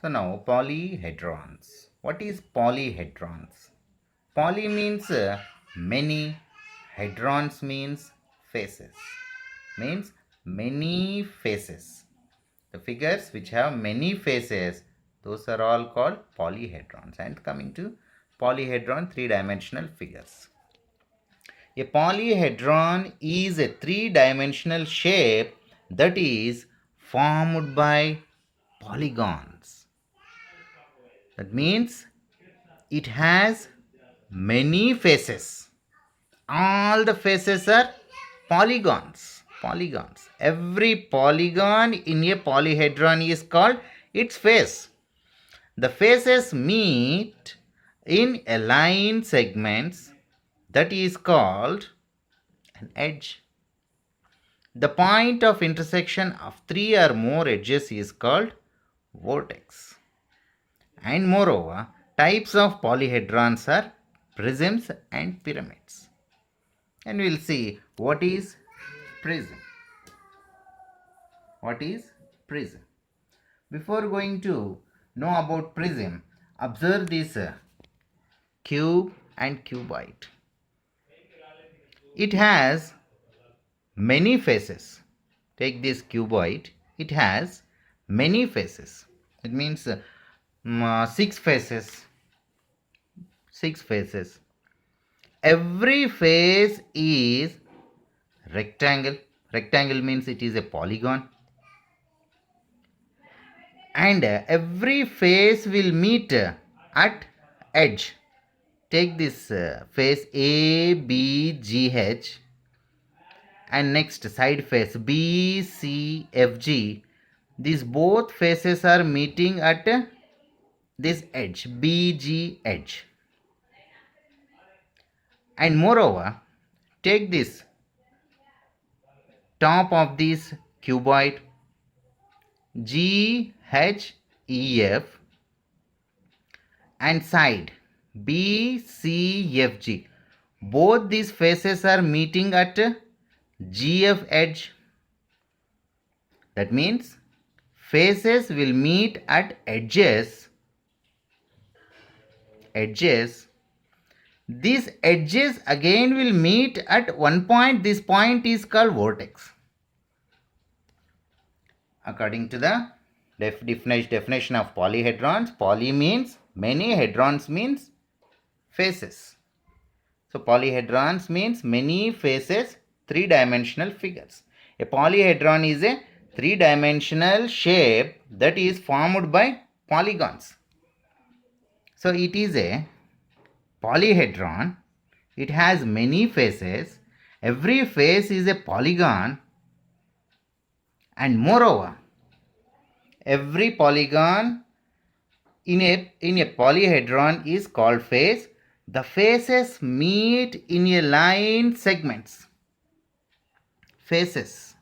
So now polyhedrons. What is polyhedrons? Poly means many, hedrons means faces. Means many faces. The figures which have many faces, those are all called polyhedrons. And coming to polyhedron, three-dimensional figures. A polyhedron is a three-dimensional shape that is formed by polygons. That means it has many faces. All the faces are polygons. Polygons. Every polygon in a polyhedron is called its face. The faces meet in aligned segments, that is called an edge. The point of intersection of three or more edges is called vertex. And moreover, types of polyhedrons are prisms and pyramids. And we'll see what is prism. What is prism? Before going to know about prism, observe this cube and cuboid. It has many faces. Take this cuboid. It has many faces. It means 6 faces. 6 faces. Every face is rectangle. Rectangle means it is a polygon. And every face will meet at edge. Take this face A, B, G, H. And next side face B, C, F, G. These both faces are meeting at this edge, BG edge. And moreover, take this top of this cuboid G, H, E, F and side B, C, F, G. Both these faces are meeting at GF edge. That means faces will meet at edges. These edges again will meet at one point. This point is called vertex. According to the definition of polyhedrons, poly means many, hedrons means faces. So polyhedrons means many faces, three-dimensional figures. A polyhedron is a three-dimensional shape that is formed by polygons. So it is a polyhedron. It has many faces. Every face is a polygon. And moreover, every polygon in a polyhedron is called face. The faces meet in a line segments. Faces.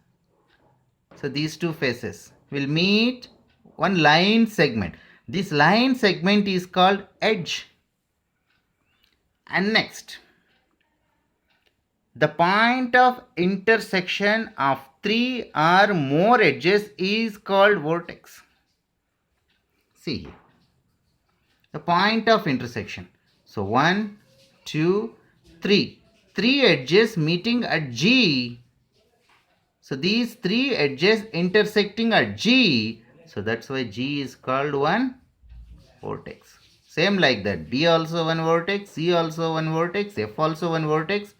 So these two faces will meet one line segment. This line segment is called edge. And next, the point of intersection of three or more edges is called vertex. See here. The point of intersection. So 1, 2, 3. 3 edges meeting at G. So these 3 edges intersecting at G. So that's why G is called one vertex. Same like that. B also one vertex. C also one vertex. F also one vertex.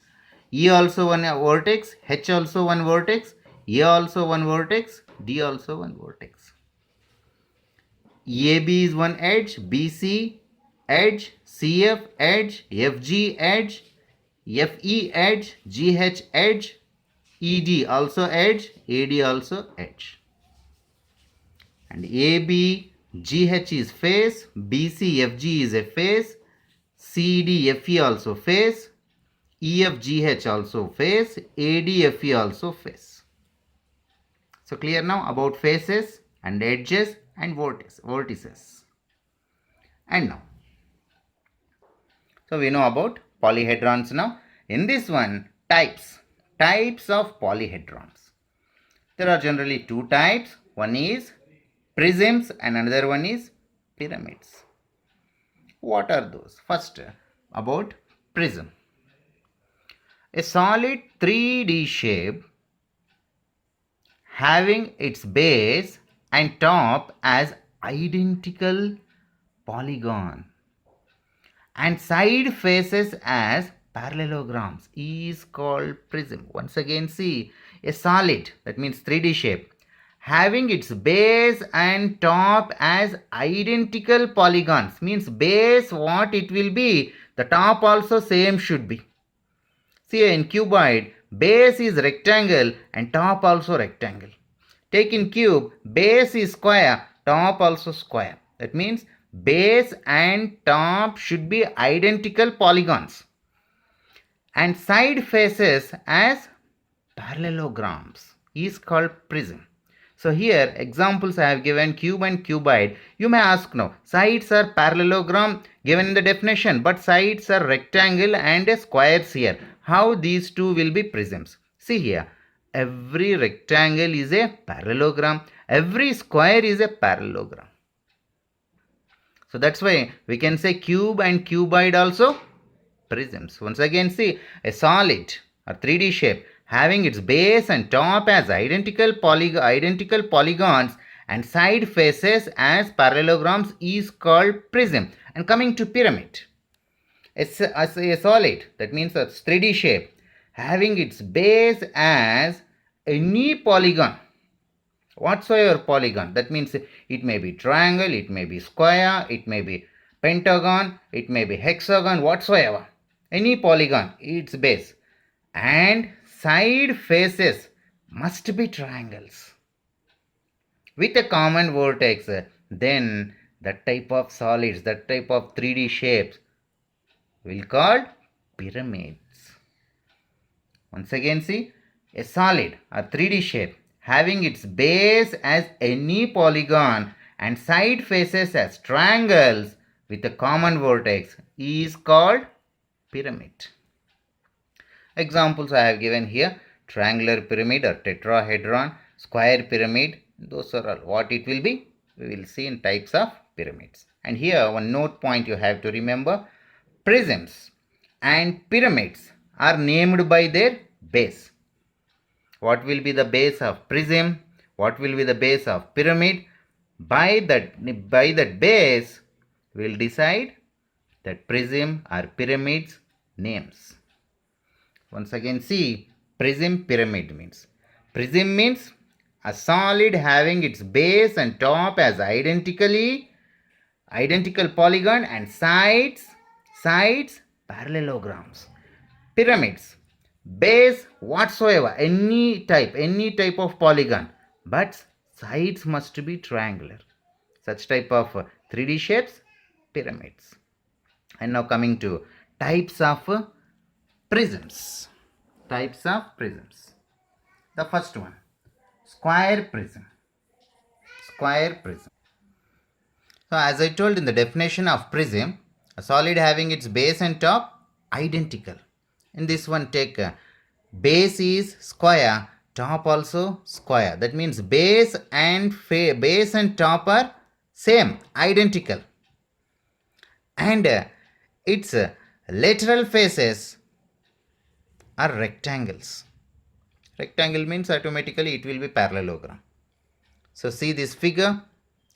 E also one vertex. H also one vertex. A also one vertex. D also one vertex. AB is one edge. BC edge. CF edge. FG edge. FE edge. GH edge. ED also edge. AD also edge. And AB GH is face, BC FG is a face, CD FE also face, EF GH also face, AD FE also face. So clear now about faces and edges and vertices. And now, so we know about polyhedrons now. In this one, types of polyhedrons. There are generally two types. One is prisms and another one is pyramids. What are those? First, about prism. A solid 3D shape having its base and top as identical polygon and side faces as parallelograms is called prism. Once again, see, a solid, that means 3D shape, having its base and top as identical polygons, means base what it will be, the top also same should be. See, in cuboid, base is rectangle and top also rectangle. Take in cube, base is square, top also square. That means base and top should be identical polygons. And side faces as parallelograms is called prism. So here examples I have given cube and cuboid. You may ask now, sides are parallelogram given in the definition, but sides are rectangle and squares here. How these two will be prisms? See here, every rectangle is a parallelogram, every square is a parallelogram. So that's why we can say cube and cuboid also prisms. Once again, see, a solid or 3D shape having its base and top as identical polygons and side faces as parallelograms is called prism. And coming to pyramid, as a solid, that means a 3D shape having its base as any polygon, whatsoever polygon, that means it may be triangle, it may be square, it may be pentagon, it may be hexagon, whatsoever, any polygon, its base, and side faces must be triangles with a common vertex. Then that type of solids, that type of 3D shapes will called pyramids. Once again, see, a solid or 3D shape having its base as any polygon and side faces as triangles with a common vertex is called pyramid. Examples I have given here, triangular pyramid or tetrahedron, square pyramid, those are all what it will be. We will see in types of pyramids. And here one note point you have to remember, prisms and pyramids are named by their base. What will be the base of prism? What will be the base of pyramid? By that base, we will decide that prism or pyramids names. Once again, see, prism pyramid means. Prism means a solid having its base and top as identical polygon and sides parallelograms. Pyramids, base whatsoever, any type of polygon, but sides must be triangular. Such type of 3D shapes, pyramids. And now coming to types of prisms. Types of prisms. The first one, square prism. Square prism. So as I told in the definition of prism, a solid having its base and top identical. In this one, take base is square, top also square. That means base and top are same, identical. And its lateral faces are rectangles. Rectangle means automatically it will be parallelogram. So see this figure,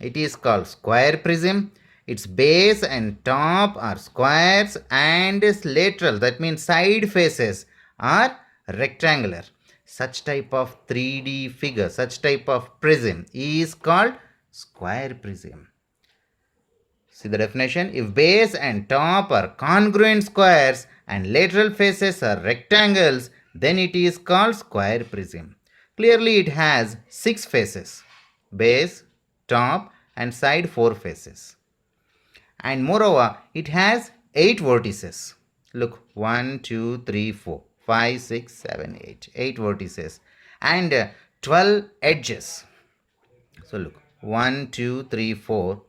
it is called square prism. Its base and top are squares and its lateral, that means side faces, are rectangular. Such type of 3D figure, such type of prism is called square prism. See the definition, if base and top are congruent squares and lateral faces are rectangles, then it is called square prism. Clearly it has 6 faces, base, top and side 4 faces. And moreover, it has 8 vertices. Look, 1, 2, 3, 4, 5, 6, 7, 8. 8 vertices and 12 edges. So look, 1, 2, 3, 4,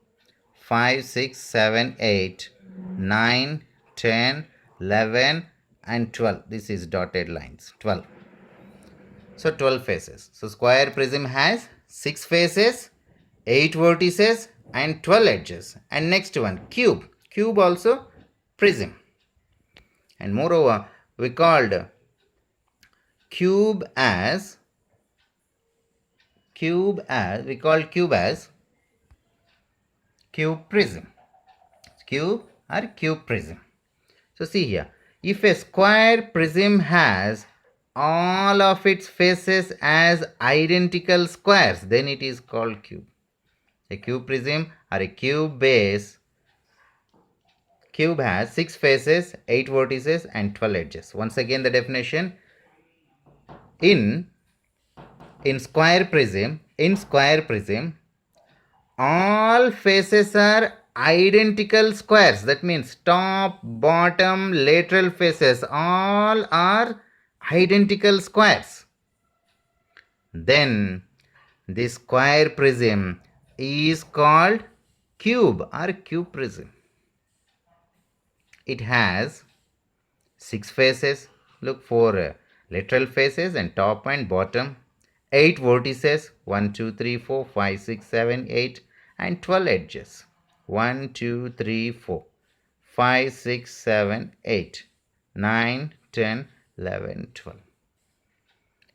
5, 6, 7, 8, 9, 10, 11 and 12. This is dotted lines, 12. So 12 faces. So square prism has 6 faces, 8 vertices and 12 edges. And next one, cube. Cube also prism. And moreover, we called cube as cube prism. Cube or cube prism. So see here, if a square prism has all of its faces as identical squares, then it is called cube. A cube prism or a cube base. Cube has 6 faces, 8 vertices and 12 edges. Once again the definition. In square prism, all faces are identical squares. That means top, bottom, lateral faces all are identical squares. Then this square prism is called cube or cube prism. It has 6 faces. Look for lateral faces and top and bottom. 8 vertices, 1, 2, 3, 4, 5, 6, 7, 8 and 12 edges. 1, 2, 3, 4, 5, 6, 7, 8, 9, 10, 11, 12.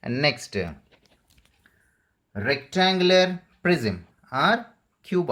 And next, rectangular prism or cube.